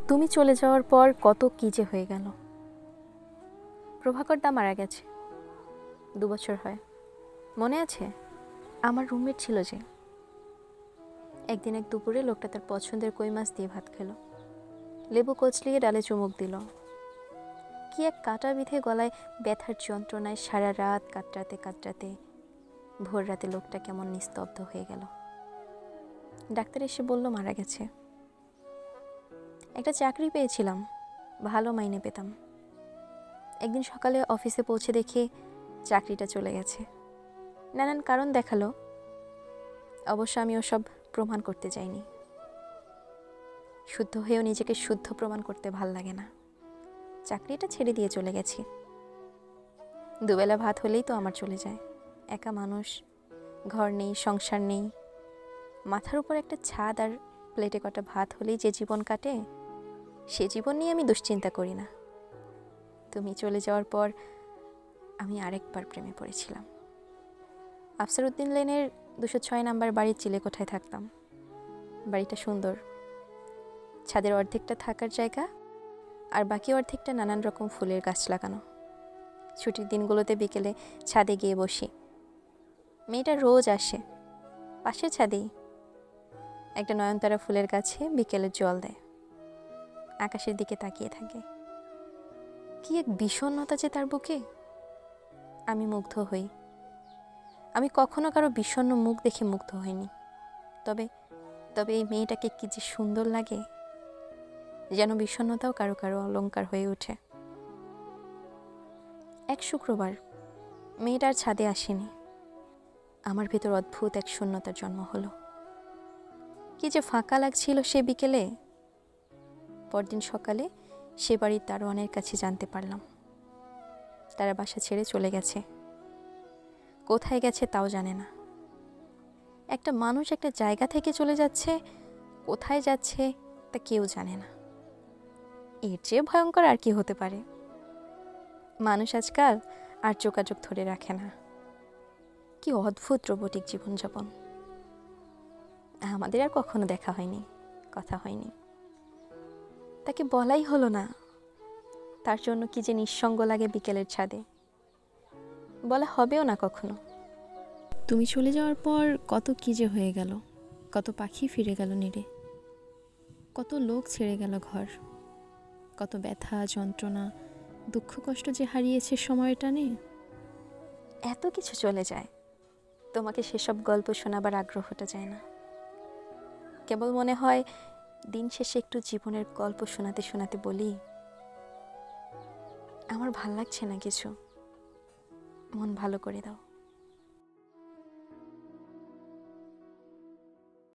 তুমি চলে যাওয়ার পর কত কী যে হয়ে গেল। প্রভাকর দা মারা গেছে, 2 বছর হয়। মনে আছে আমার রুমমেট ছিল যে, একদিন এক দুপুরে লোকটা তার পছন্দের কই মাছ দিয়ে ভাত খেলো, লেবু কচলিয়ে ডালে চুমুক দিল। কি এক কাটা বিধে গলায় ব্যথার যন্ত্রণায় সারা রাত কাতরাতে কাতরাতে ভোর রাতে লোকটা কেমন নিস্তব্ধ হয়ে গেল। ডাক্তার এসে বলল মারা গেছে। একটা চাকরি পেয়েছিলাম, ভালো মাইনে পেতাম। একদিন সকালে অফিসে পৌঁছে দেখি চাকরিটা চলে গেছে। নানান কারণ দেখালো, অবশ্য আমি ওসব প্রমাণ করতে যাইনি। শুদ্ধ হয়েও নিজেকে শুদ্ধ প্রমাণ করতে ভাল লাগে না। চাকরিটা ছেড়ে দিয়ে চলে গেছি। দুবেলা ভাত হলেই তো আমার চলে যায়। একা মানুষ, ঘর নেই, সংসার নেই, মাথার উপর একটা ছাদ আর প্লেটে কটা ভাত হলেই যে জীবন কাটে, সে জীবন নিয়ে আমি দুশ্চিন্তা করি না। তুমি চলে যাওয়ার পর আমি আরেকবার প্রেমে পড়েছিলাম। আফসারউদ্দিন লেনের 206 নাম্বার বাড়ির চিলেকোঠায় থাকতাম। বাড়িটা সুন্দর, ছাদের অর্ধেকটা থাকার জায়গা আর বাকি অর্ধেকটা নানান রকম ফুলের গাছ লাগানো। ছুটির দিনগুলোতে বিকেলে ছাদে গিয়ে বসি। মেয়েটা রোজ আসে, পাশের ছাদেই একটা নয়নতারা ফুলের গাছে বিকেলে জল দেয়, আকাশের দিকে তাকিয়ে থাকে। কি এক বিষণ্ণতা যে তার বুকে! আমি মুগ্ধ হই। আমি কখনো কারো বিষণ্ণ মুখ দেখে মুগ্ধ হইনি। তবে তবে এই মেয়েটাকে কি যে সুন্দর লাগে, যেন বিষণ্ণতাও কারো কারো অলংকার হয়ে ওঠে। এক শুক্রবার মেয়েটার ছাদে আসেনি। আমার ভেতর অদ্ভুত এক শূন্যতার জন্ম হলো। কি যে ফাঁকা লাগছিল সে বিকেলে। পরদিন সকালে সে বাড়ির দারোয়ানের কাছে জানতে পারলাম তারা বাসা ছেড়ে চলে গেছে। কোথায় গেছে তাও জানে না। একটা মানুষ একটা জায়গা থেকে চলে যাচ্ছে, কোথায় যাচ্ছে তা কেউ জানে না। এর চেয়ে ভয়ঙ্কর আর কি হতে পারে? মানুষ আজকাল আর যোগাযোগ ধরে রাখে না। কি অদ্ভুত রোবটিক জীবনযাপন। আমাদের আর কখনো দেখা হয়নি, কথা হয়নি। তাকে বলাই হলো না। তার জন্য কি যে নিঃসঙ্গ লাগে বিকেলের ছাদে, বলা হবেও না কখনো। তুমি চলে যাওয়ার পর কত কি যে হয়ে গেল, কত পাখি ফিরে গেল নিরে, কত লোক ছেড়ে গেল ঘর, কত ব্যথা যন্ত্রণা দুঃখ কষ্ট যে হারিয়েছে সময়ের টানে। এত কিছু চলে যায়, তোমাকে সেসব গল্প শোনাবার আগ্রহটা যায় না। কেবল মনে হয় দিন শেষে একটু জীবনের গল্প শোনাতে শোনাতে বলি, আমার ভাল লাগছে না কিছু, মন ভালো করে দাও।